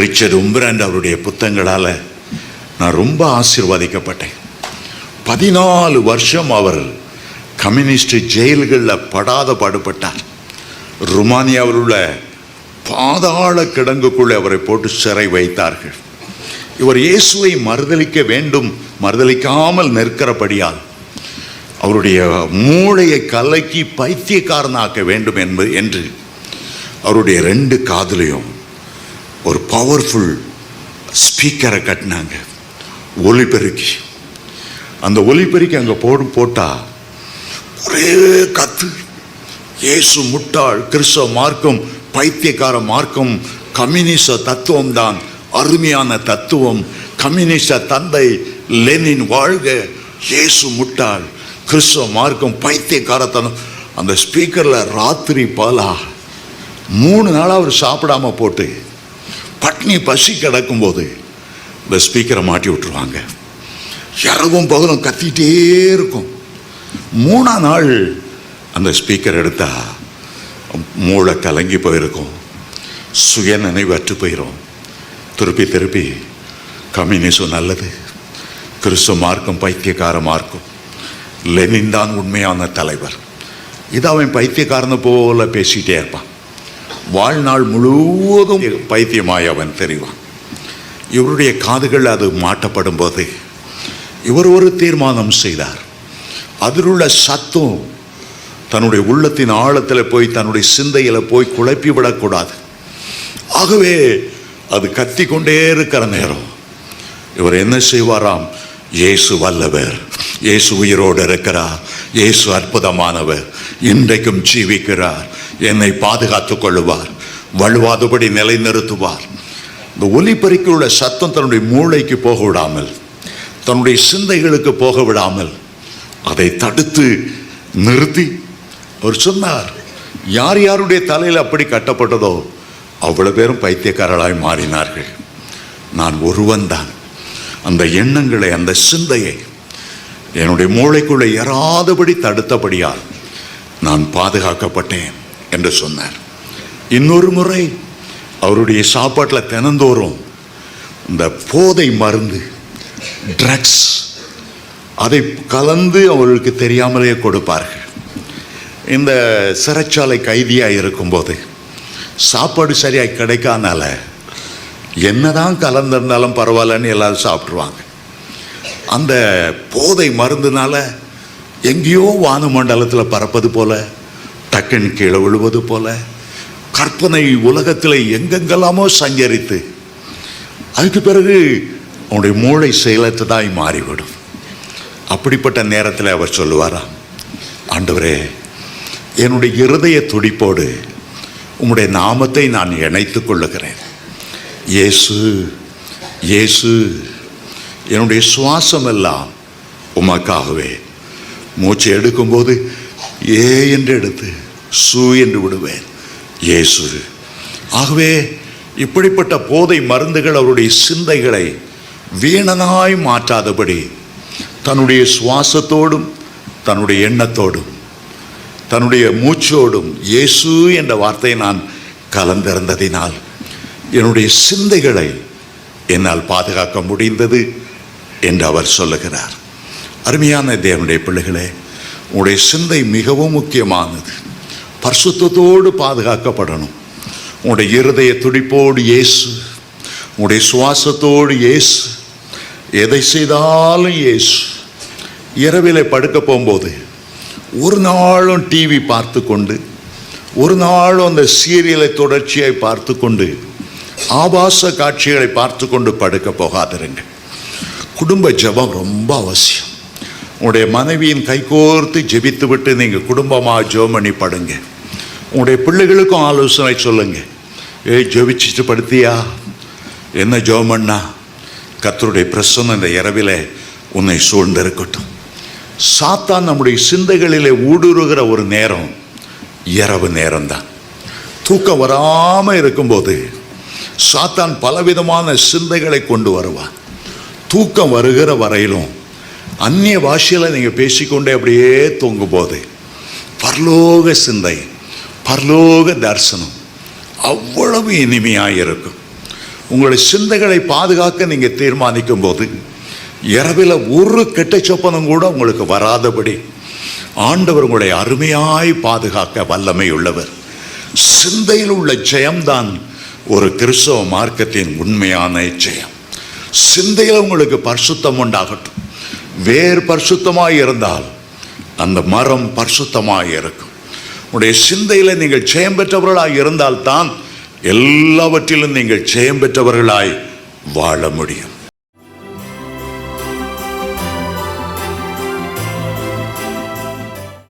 Richard உம்பிராண்ட் அவருடைய புத்தகங்களால் நான் ரொம்ப ஆசீர்வதிக்கப்பட்டேன். 14 வருஷம் அவர் கம்யூனிஸ்ட் ஜெயில்களில் படாத பாடுபட்டார். ருமானியாவில் உள்ள பாதாள கிடங்குக்குள்ளே அவரை போட்டு சிறை வைத்தார்கள். இவர் இயேசுவை மறுதலிக்க வேண்டும், மறுதலிக்காமல் நிற்கிறபடியால் அவருடைய மூளையை கலக்கி பைத்தியக்காரனாக்க வேண்டும் என்று அவருடைய 2 காதுலையும் ஒரு பவர்ஃபுல் ஸ்பீக்கரை கட்டினாங்க, ஒலிபெருக்கி. அந்த ஒலிபெருக்கி அங்கே போட்டால் ஒரே கத்து, இயேசு முட்டாள், கிறிஸ்தவ மார்க்கம் பைத்தியக்கார மார்க்கம், கம்யூனிச தத்துவம் தான் அருமையான தத்துவம், கம்யூனிஸ்ட தந்தை லெனின் வாழ்க, இயேசு முட்டாள், கிறிஸ்தவ மார்க்கம் பைத்தியக்காரத்தனம். அந்த ஸ்பீக்கரில் ராத்திரி பாலா 3 நாளாக அவர் சாப்பிடாம போட்டு பட்னி பசி கிடக்கும்போது இந்த ஸ்பீக்கரை மாட்டி விட்டுருவாங்க. இரவும் பகலும் கத்திட்டே இருக்கும். 3ஆம் நாள் அந்த ஸ்பீக்கர் எடுத்தால் மூளை கலங்கி போயிருக்கும், சுய நினைவு அற்று போயிடும். திருப்பி கம்யூனிசம் நல்லது, கிறிஸ்துவ மார்க்கம் பைத்தியக்கார மார்க்கம், லெனின் தான் உண்மையான தலைவர். இது அவன் பைத்தியக்காரனை போல பேசிகிட்டே இருப்பான். வாழ்நாள் முழுவதும் பைத்தியமாய் அவன் தெரிவான். இவருடைய காதுகள் அது மாட்டப்படும் போது இவர் ஒரு தீர்மானம் செய்தார். அதில் உள்ள சத்தம் தன்னுடைய உள்ளத்தின் ஆழத்தில் போய் தன்னுடைய சிந்தையில் போய் குழப்பி விடக்கூடாது. ஆகவே அது கத்தி கொண்டே இருக்கிற நேரம் இவர் என்ன செய்வாராம், இயேசு வல்லவர், இயேசு உயிரோடு இருக்கிறார், இயேசு அற்புதமானவர், இன்றைக்கும் ஜீவிக்கிறார், என்னை பாதுகாத்துக் கொள்ளுவார், வலுவாதபடி நிலைநிறுத்துவார். இந்த ஒலிபெருக்கி உள்ள சத்தம் தன்னுடைய மூளைக்கு போக விடாமல், தன்னுடைய சிந்தைகளுக்கு போக விடாமல் அதை தடுத்து நிறுத்தி அவர் சொன்னார், யார் யாருடைய தலையில் அப்படி கட்டப்பட்டதோ அவ்வளவு பேரும் பைத்தியக்காரர்களாய் மாறினார்கள். நான் ஒருவன் தான் அந்த எண்ணங்களை, அந்த சிந்தையை என்னுடைய மூளைக்குள்ளே ஏறாதபடி தடுத்தபடியால் நான் பாதுகாக்கப்பட்டேன் என்று சொன்னார். இன்னொரு முறை அவருடைய சாப்பாட்டில் தினந்தோறும் இந்த போதை மருந்து, ட்ரக்ஸ், அதை கலந்து அவர்களுக்கு தெரியாமலே கொடுப்பார்கள். இந்த சிறைச்சாலை கைதியாக இருக்கும்போது சாப்பாடு சரியாக கிடைக்காதனால என்னதான் கலந்திருந்தாலும் பரவாயில்லன்னு எல்லாரும் சாப்பிட்ருவாங்க. அந்த போதை மருந்துனால எங்கேயோ வானமண்டலத்தில் பறப்பது போல, டக்குன்னு கீழே விழுவது போல, கற்பனை உலகத்தில் எங்கெங்கெல்லாமோ சஞ்சரித்து அதுக்கு பிறகு அவனுடைய மூளை செயலற்றதாய் மாறிவிடும். அப்படிப்பட்ட நேரத்தில் அவர் சொல்லுவாராம், ஆண்டவரே, என்னுடைய இருதய துடிப்போடு உம்முடைய நாமத்தை நான் இணைத்துக் கொள்ளுகிறேன். இயேசு இயேசு, என்னுடைய சுவாசம் எல்லாம் உமக்காகவே. மூச்சு எடுக்கும்போது ஏ என்று எடுத்து சு என்று விடுவேன், இயேசு. ஆகவே இப்படிப்பட்ட போதை மருந்துகள் அவருடைய சிந்தைகளை வீணனாய் மாற்றாதபடி தன்னுடைய சுவாசத்தோடும் தன்னுடைய எண்ணத்தோடும் தன்னுடைய மூச்சோடும் இயேசு என்ற வார்த்தையை நான் கலந்திருந்ததினால் என்னுடைய சிந்தைகளை என்னால் பாதுகாக்க முடிந்தது என்று அவர் சொல்லுகிறார். அருமையான தேவனுடைய பிள்ளைகளே, உங்களுடைய சிந்தை மிகவும் முக்கியமானது. பரிசுத்தத்தோடு பாதுகாக்கப்படணும். உங்களுடைய இருதய துடிப்போடு இயேசு, உங்களுடைய சுவாசத்தோடு இயேசு, எதை செய்தாலும் இயேசு. இரவிலே படுக்க போகும்போது ஒரு நாளும் டிவி பார்த்து கொண்டு, ஒரு நாளும் அந்த சீரியலை தொடர்ச்சியை பார்த்து கொண்டு, ஆபாச காட்சிகளை பார்த்து கொண்டு படுக்க போகாதிருங்க. குடும்ப ஜெபம் ரொம்ப அவசியம். உங்களுடைய மனைவியின் கைகோர்த்து ஜெபித்து விட்டு நீங்கள் குடும்பமாக ஜெபம் பண்ணி படுங்க. உங்களுடைய பிள்ளைகளுக்கும் ஆலோசனை சொல்லுங்க. ஜெபிச்சுட்டு படுத்தியா, என்ன ஜெபம் பண்ணா? கர்த்தருடைய பிரசன்னம் இந்த இரவிலே உன்னை சூழ்ந்திருக்கட்டும். சாத்தான் நம்முடைய சிந்தைகளிலே ஊடுருகிற ஒரு நேரம் இரவு நேரம்தான். தூக்கம் வராமல் இருக்கும்போது சாத்தான் பலவிதமான சிந்தைகளை கொண்டு வருவான். தூக்கம் வருகிற வரையிலும் அந்நிய பாஷையில் நீங்கள் பேசிக்கொண்டே அப்படியே தூங்கும்போது பரலோக சிந்தை, பரலோக தரிசனம் அவ்வளவு இனிமையாக இருக்கும். உங்களுடைய சிந்தைகளை பாதுகாக்க நீங்க தீர்மானிக்கும் போது இரவில் ஒரு கெட்ட சொப்பனம் கூட உங்களுக்கு வராதபடி ஆண்டவர் உங்களை அருமையாய் பாதுகாக்க வல்லமை உள்ளவர். சிந்தையில் உள்ள ஜெயம்தான் ஒரு கிறிஸ்தவ மார்க்கத்தின் உண்மையான ஜெயம். சிந்தையில் உங்களுக்கு பரிசுத்தம் உண்டாகட்டும். வேர் பரிசுத்தமாய் இருந்தால் அந்த மரம் பரிசுத்தமாய் இருக்கும். உங்களுடைய சிந்தையில் நீங்கள் ஜெயம் பெற்றவர்களாய் இருந்தால்தான் எல்லாவற்றிலும் நீங்கள் ஜெயம் பெற்றவர்களாய் வாழ முடியும்.